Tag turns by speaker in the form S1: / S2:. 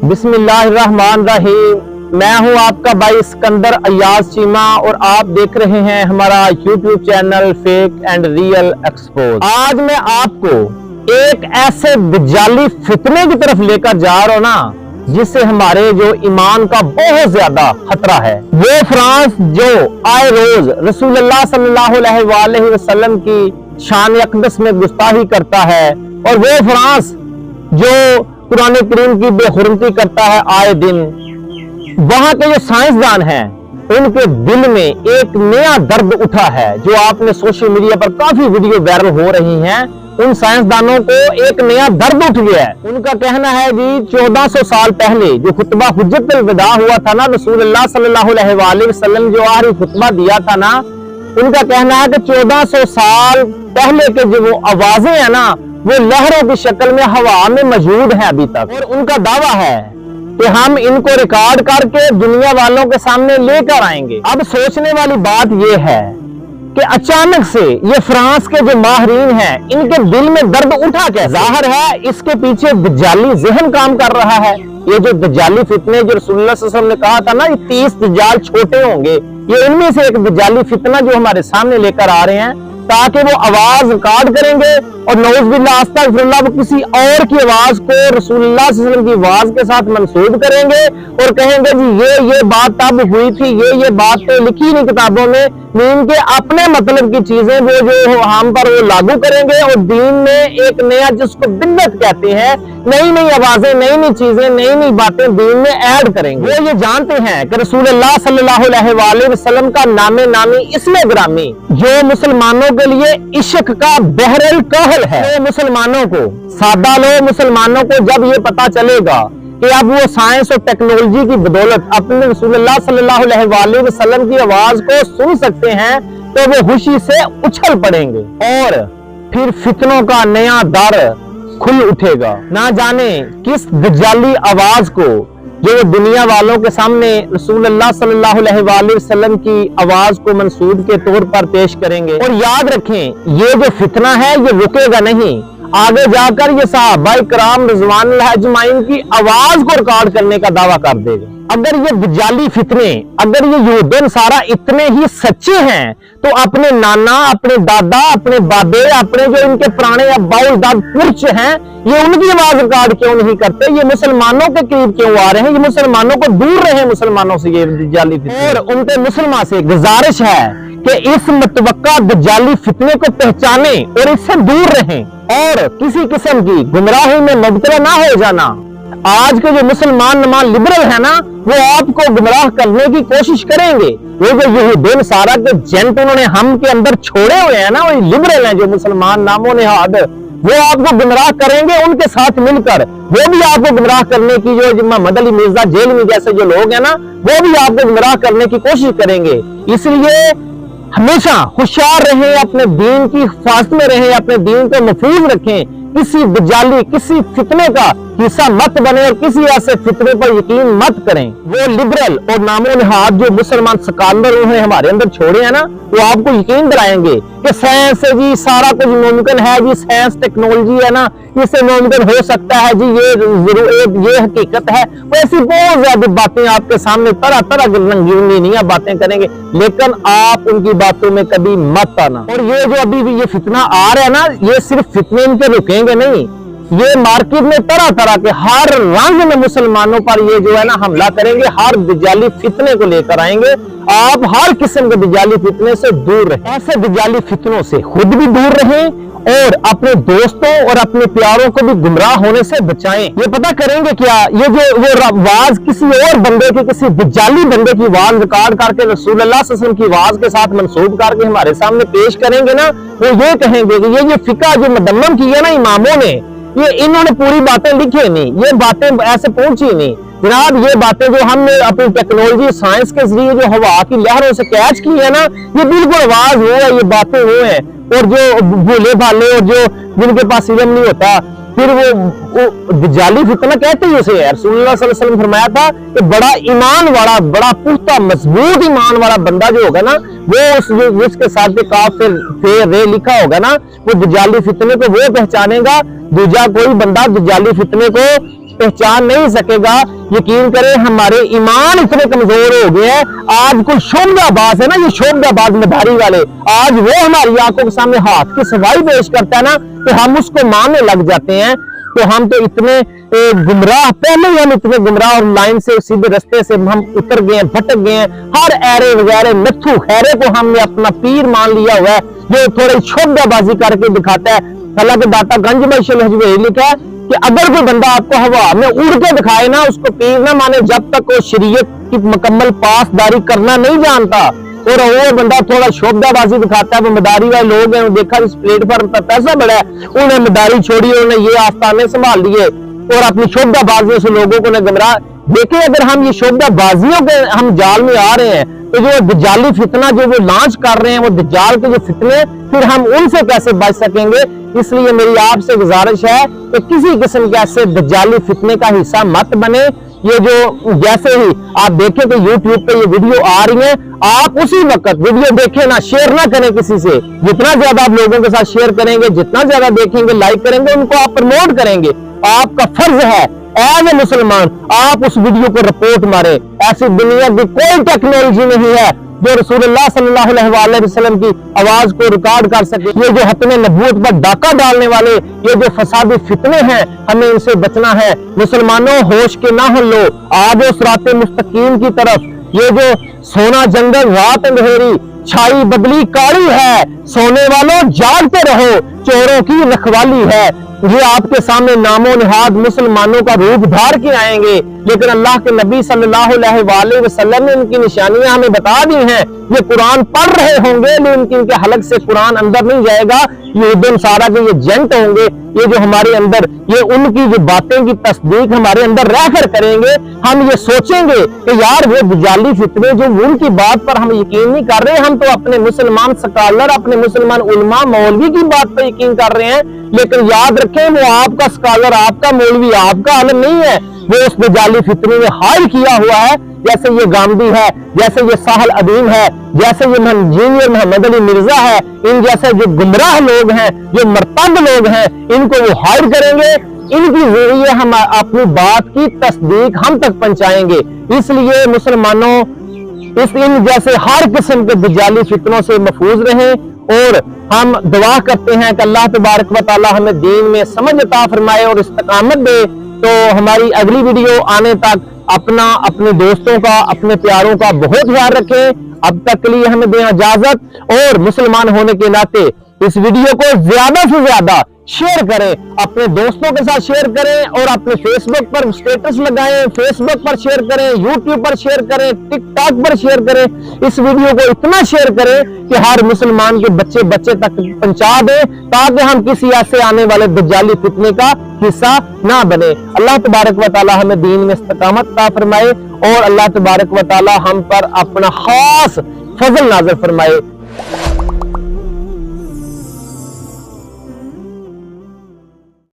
S1: बिस्मिल्लाहिर्रहमानिर्रहीम। मैं हूं आपका भाई सिकंदर अय्याज चीमा और आप देख रहे हैं हमारा YouTube channel fake and real expose. आज मैं आपको एक ऐसे दज्जाली फितने की तरफ लेकर जा रहा हूं ना, जिससे हमारे जो ईमान का बहुत ज्यादा खतरा है। वो फ्रांस जो आए रोज रसूलुल्लाह सल्लल्लाहु अलैहि वसल्लम की शान अक़दस में गुस्ताखी करता है, और वो फ्रांस जो कुरान करीम की बेहुरमती करता है आए दिन। वहां के जो साइंसदान हैं, उनके दिल में एक नया दर्द उठा है, जो आपने सोशल मीडिया पर काफी वीडियो वायरल हो रही हैं। उन साइंसदानों को एक नया दर्द उठ गया है। उनका कहना है जी 1400 साल पहले जो खुतबा हुज्जतुल विदा हुआ था ना, रसूलुल्लाह सल्लल्लाहु अलैहि वसल्लम जो आखिरी खुतबा दिया था ना, उनका कहना है कि 1400 साल पहले के जो वो आवाजें हैं ना, वो लहरों की शक्ल में हवा में मौजूद है अभी तक। और उनका दावा है कि हम इनको रिकॉर्ड करके दुनिया वालों के सामने लेकर आएंगे। अब सोचने वाली बात यह है कि अचानक से ये फ्रांस के जो माहिरीन हैं, इनके दिल में दर्द उठा क्या? जाहिर है इसके पीछे दज्जाली ज़हन काम कर रहा है। ये जो दज्जाली फितने जो रसूलुल्लाह सल्लल्लाहु अलैहि वसल्लम ने कहा था ना, ये 30 दज्जाल छोटे होंगे, ये इनमें से एक दज्जाली फितना जो हमारे सामने लेकर आ रहे हैं, ताकि वो आवाज रिकॉर्ड करेंगे और नऊज़ुबिल्लाह अस्तगफिरुल्लाह वो किसी और की आवाज को रसूलुल्लाह सल्लल्लाहु अलैहि वसल्लम की आवाज के साथ मंसूब करेंगे और कहेंगे जी ये बात तब हुई थी, ये बात तो लिखी नहीं किताबों में, इनके अपने मतलब की चीजें वो जो हम पर वो लागू करेंगे। और दीन में एक नया, जिसको बिदअत कहते हैं, नई नई आवाजें, नई नई चीजें, नई नई बातें दीन में ऐड करेंगे। वो ये जानते हैं कि रसूलुल्लाह सल्लल्लाहु अलैहि वसल्लम का नामे नामी इसमें ग्रामी जो मुसलमानों के लिए इश्क का बहरल कहल है, तो मुसलमानों को, सादा लोग मुसलमानों को जब ये पता चलेगा कि अब वो साइंस और टेक्नोलॉजी की बदौलत अपने रसूलुल्लाह सल्लल्लाहु अलैहि वसल्लम की आवाज को सुन सकते हैं, तो वो खुशी से उछल पड़ेंगे और फिर फितनों का नया दर खुल उठेगा। ना जाने किस दज्जाली आवाज को जो दुनिया वालों के सामने रसूलुल्लाह सल्लल्लाहु अलैहि वसल्लम की आवाज को मंसूब के तौर पर पेश करेंगे। और याद रखें, ये जो फितना है ये रुकेगा नहीं, आगे जाकर ये सहाबाए किराम रिज़वानुल्लाह अजमाइन की आवाज को रिकॉर्ड करने का दावा कर देगा। अगर ये दज्जाली फितने, अगर ये यहूद नसारा इतने ही सच्चे हैं, तो अपने नाना, अपने दादा, अपने बाबे, अपने जो इनके पुराने अब्बाउल दाद पुरच हैं, ये उनकी आवाज रिकॉर्ड क्यों नहीं करते? ये मुसलमानों के करीब क्यों आ रहे हैं? ये मुसलमानों को दूर रहे मुसलमानों से ये दज्जाली फितने। और उनके मुसलमान से गुजारिश है कि इस मतवक्का दज्जाली फितने को पहचाने और इससे दूर रहें और किसी किस्म की गुमराही में मुब्तला ना हो जाना। आज के जो मुसलमान नमा लिबरल है ना, वो आपको गुमराह करने की कोशिश करेंगे। वो जो यहूद नसारा के जेंट उन्होंने हम के अंदर छोड़े हुए हैं ना, वो लिबरल हैं जो मुसलमान नामो नेहाद, वो आपको गुमराह करेंगे उनके साथ मिलकर। वो भी आपको गुमराह करने की, जो मोहम्मद अली मिर्जा जेलवी जैसे जो लोग हैं ना, वो भी आपको गुमराह करने की कोशिश करेंगे। इसलिए हमेशा होशियार रहें, अपने दीन की हिफाजत में रहें, अपने दीन को महफूज रखें, किसी दज्जाली, किसी फितने का हिस्सा मत बने और किसी ऐसे फितने पर यकीन मत करें। वो लिबरल और नामो निहाद जो मुसलमान स्कॉलर उन्होंने हमारे अंदर छोड़े हैं ना, वो आपको यकीन दिलाएंगे कि साइंस से जी सारा कुछ मुमकिन है, जी साइंस टेक्नोलॉजी है ना, इससे मुमकिन हो सकता है जी, ये हकीकत है। वैसी बहुत ज्यादा बातें आपके सामने तरह तरह की रंगीन बातें करेंगे, लेकिन आप उनकी बातों में कभी मत आना। और ये जो अभी भी ये फितना आ रहा है ना, ये सिर्फ फितने इनके रुकेंगे नहीं, ये मार्केट में तरह तरह के हर रंग में मुसलमानों पर ये जो है ना हमला करेंगे, हर दज्जाली फितने को लेकर आएंगे। आप हर किस्म के दज्जाली फितने से दूर रहें। ऐसे दज्जाली फितनों से खुद भी दूर रहें और अपने दोस्तों और अपने प्यारों को भी गुमराह होने से बचाएं। ये पता करेंगे क्या, ये जो वो आवाज किसी और बंदे की, किसी दज्जाली बंदे की आवाज रिकॉर्ड करके रसूलुल्लाह सल्लल्लाहु अलैहि वसल्लम की आवाज के साथ मंसूब करके हमारे सामने पेश करेंगे ना, वो ये कहेंगे कि ये फिका जो मुदम्मम की है ना इमामों ने, ये इन्होंने पूरी बातें लिखी नहीं, ये बातें ऐसे पहुंची नहीं जनाब। ये बातें जो हमने अपनी टेक्नोलॉजी साइंस के जरिए जो हवा की लहरों से कैच की है ना, ये बिल्कुल आवाज वो है, ये बातें वो है। और जो भूले भाले और जो जिनके पास इल्म नहीं होता, फिर वो दज्जाली फितना कहते ही उसे है। रसूलुल्लाह सल्लल्लाहु अलैहि वसल्लम फरमाया था कि बड़ा ईमान वाला, बड़ा पुख्ता मजबूत ईमान वाला बंदा जो होगा ना, वो उसके साथ काफिर रे लिखा होगा ना, वो दज्जाली फितने को वो पहचानेगा। दूजा कोई बंदा दज्जाली फितने को पहचान नहीं सकेगा। यकीन करें हमारे ईमान इतने कमजोर हो गए हैं, आज कोई शोबदाबाज है ना, ये शोबदाबाज मदारी वाले, आज वो हमारी आंखों के सामने हाथ की सफाई पेश करता है ना, तो हम उसको मानने लग जाते हैं। तो हम तो इतने गुमराह, पहले ही हम इतने गुमराह और लाइन से सीधे रास्ते से हम उतर गए हैं, भटक गए हैं। हर ऐरे वगैरह नत्थु खैरे को हमने अपना पीर मान लिया हुआ है, जो थोड़ी शोबदाबाजी करके दिखाता है। हालांकि दाता गंज लिखा है कि अगर कोई बंदा आपको हवा में उड़ के दिखाए ना, उसको पीर ना माने जब तक वो शरीयत की मुकम्मल पासदारी करना नहीं जानता। और वो बंदा थोड़ा शोबदाबाजी दिखाता है, वो मदारी वाले लोग हैं, देखा इस प्लेटफॉर्म पर पैसा बड़ा है, उन्हें मदारी छोड़ी, उन्हें ये आस्थाने संभाल लिए और अपनी शोबदाबाजियों से लोगों को गुमराह। देखिए अगर हम ये शोबदाबाजियों के हम जाल में आ रहे हैं, तो जो दज्जाली फितना जो वो लॉन्च कर रहे हैं, वो दज्जाल के जो फितने, फिर हम उनसे कैसे बच सकेंगे। इसलिए मेरी आपसे गुजारिश है कि किसी किस्म के ऐसे दज्जाली फितने का हिस्सा मत बने। ये जो जैसे ही आप देखें कि YouTube पे ये वीडियो आ रही है, आप उसी वक्त वीडियो देखें ना, शेयर ना करें किसी से। जितना ज्यादा आप लोगों के साथ शेयर करेंगे, जितना ज्यादा देखेंगे, लाइक करेंगे, उनको आप प्रमोट करेंगे। आपका फर्ज है एज ए मुसलमान आप उस वीडियो को रिपोर्ट मारे। ऐसी दुनिया की कोई टेक्नोलॉजी नहीं है जो रसूलुल्लाह सल्लल्लाहु अलैहि वसल्लम की आवाज को रिकॉर्ड कर सके। ये जो हतमे नबूवत पर डाका डालने वाले ये जो फसादी फितने हैं, हमें इनसे बचना है। मुसलमानों होश के ना हो लो, आज सिराते मुस्तकीम की तरफ। ये जो सोना जंगल रात अंधेरी, छाई बदली काली है, सोने वालों जागते रहो, चोरों की रखवाली है। ये आपके सामने नामो निहाद मुसलमानों का रूप धार के आएंगे, लेकिन अल्लाह के नबी सल्लल्लाहु अलैहि वसल्लम ने इनकी निशानियां हमें बता दी हैं। ये कुरान पढ़ रहे होंगे लेकिन इनके हलक से कुरान अंदर नहीं जाएगा। ये सारा के ये जेंट होंगे, ये जो हमारे अंदर ये उनकी जो बातें की तस्दीक हमारे अंदर रहकर करेंगे। हम ये सोचेंगे कि यार वो दज्जाली फितने जो उनकी बात पर हम यकीन नहीं कर रहे, हम तो अपने मुसलमान स्कॉलर, अपने मुसलमान उलमा मौलवी की बात पर यकीन कर रहे हैं। लेकिन याद रखें वो आपका स्कॉलर, आपका मौलवी, आपका आलम नहीं है, वो उस दज्जाली फितने में हायल किया हुआ है। जैसे ये गांधी है, जैसे ये साहल अदीम है, जैसे ये इंजीनियर मोहम्मद अली मिर्जा है, इन जैसे जो गुमराह लोग हैं, जो मर्तद लोग हैं, इनको वो हायर करेंगे। इनकी जरिए हम अपनी बात की तस्दीक हम तक पहुंचाएंगे। इसलिए मुसलमानों इन जैसे हर किस्म के दज्जाली फितनों से महफूज रहें और हम दुआ करते हैं कि अल्लाह तबारक व तआला हमें दीन में समझ अता फरमाए और इस्तकामत दे। तो हमारी अगली वीडियो आने तक अपना, अपने दोस्तों का, अपने प्यारों का बहुत ख्याल रखें। अब तक के लिए हमें दें इजाजत और मुसलमान होने के नाते इस वीडियो को ज्यादा से ज्यादा शेयर करें, अपने दोस्तों के साथ शेयर करें और अपने फेसबुक पर स्टेटस लगाएं, फेसबुक पर शेयर करें, यूट्यूब पर शेयर करें, टिकटॉक पर शेयर करें। इस वीडियो को इतना शेयर करें कि हर मुसलमान के बच्चे बच्चे तक पहुंचा दें, ताकि हम किसी ऐसे आने वाले दज्जाली फितने का हिस्सा ना बने। अल्लाह तबारक व तआला हमें दीन में इस्तकामत अता फरमाए और अल्लाह तबारक व तआला हम पर अपना खास फजल नाज़िल फरमाए।